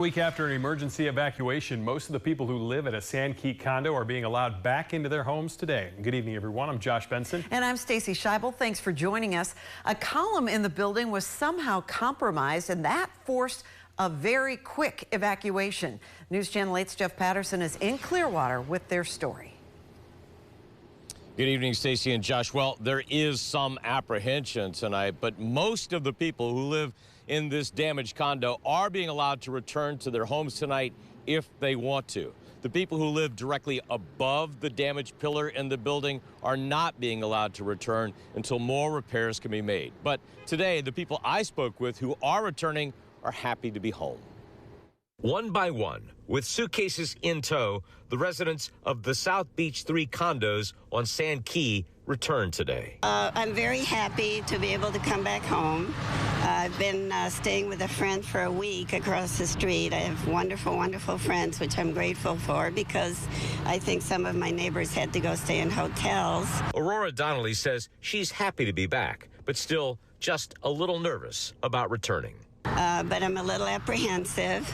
Week after an emergency evacuation, most of the people who live at a Sandkey condo are being allowed back into their homes today. Good evening, everyone. I'm Josh Benson. And I'm Stacy Scheibel. Thanks for joining us. A column in the building was somehow compromised, and that forced a very quick evacuation. News Channel 8's Jeff Patterson is in Clearwater with their story. Good evening, Stacy and Josh. Well, there is some apprehension tonight, but most of the people who live in this damaged condo are being allowed to return to their homes tonight if they want to. The people who live directly above the damaged pillar in the building are not being allowed to return until more repairs can be made. But today, the people I spoke with who are returning are happy to be home. One by one, with suitcases in tow, the residents of the South Beach 3 condos on Sandkey returned today. I'm very happy to be able to come back home. I've been staying with a friend for a week across the street. I have wonderful, wonderful friends, which I'm grateful for because I think some of my neighbors had to go stay in hotels. Aurora Donnelly says she's happy to be back, but still just a little nervous about returning. But I'm a little apprehensive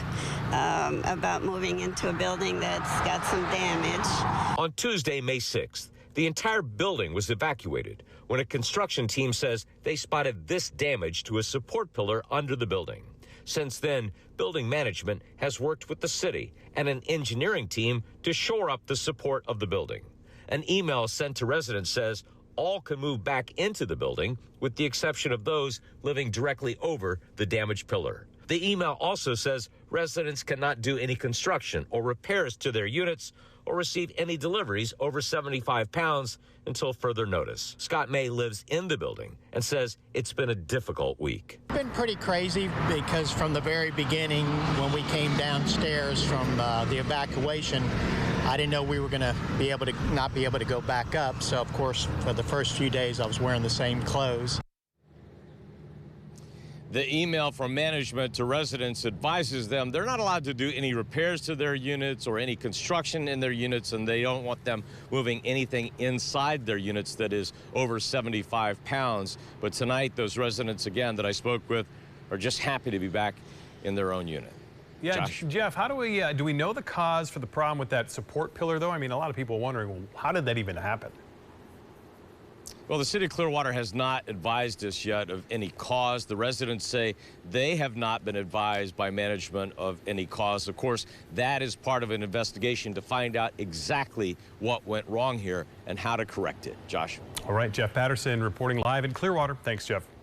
about moving into a building that's got some damage. On Tuesday, May 6th, the entire building was evacuated when a construction team says they spotted this damage to a support pillar under the building. Since then, building management has worked with the city and an engineering team to shore up the support of the building. An email sent to residents says all can move back into the building, with the exception of those living directly over the damaged pillar. The email also says residents cannot do any construction or repairs to their units or receive any deliveries over 75 pounds until further notice. Scott May lives in the building and says it's been a difficult week. It's been pretty crazy because from the very beginning, when we came downstairs from the evacuation, I didn't know we were going to be able to not be able to go back up. So, of course, for the first few days, I was wearing the same clothes. The email from management to residents advises them they're not allowed to do any repairs to their units or any construction in their units, and they don't want them moving anything inside their units that is over 75 pounds. But tonight, those residents, again, that I spoke with are just happy to be back in their own unit. Yeah, Josh? Jeff, how do we know the cause for the problem with that support pillar, though? I mean, a lot of people are wondering, well, how did that even happen? Well, the city of Clearwater has not advised us yet of any cause. The residents say they have not been advised by management of any cause. Of course, that is part of an investigation to find out exactly what went wrong here and how to correct it. Josh. All right, Jeff Patterson reporting live in Clearwater. Thanks, Jeff.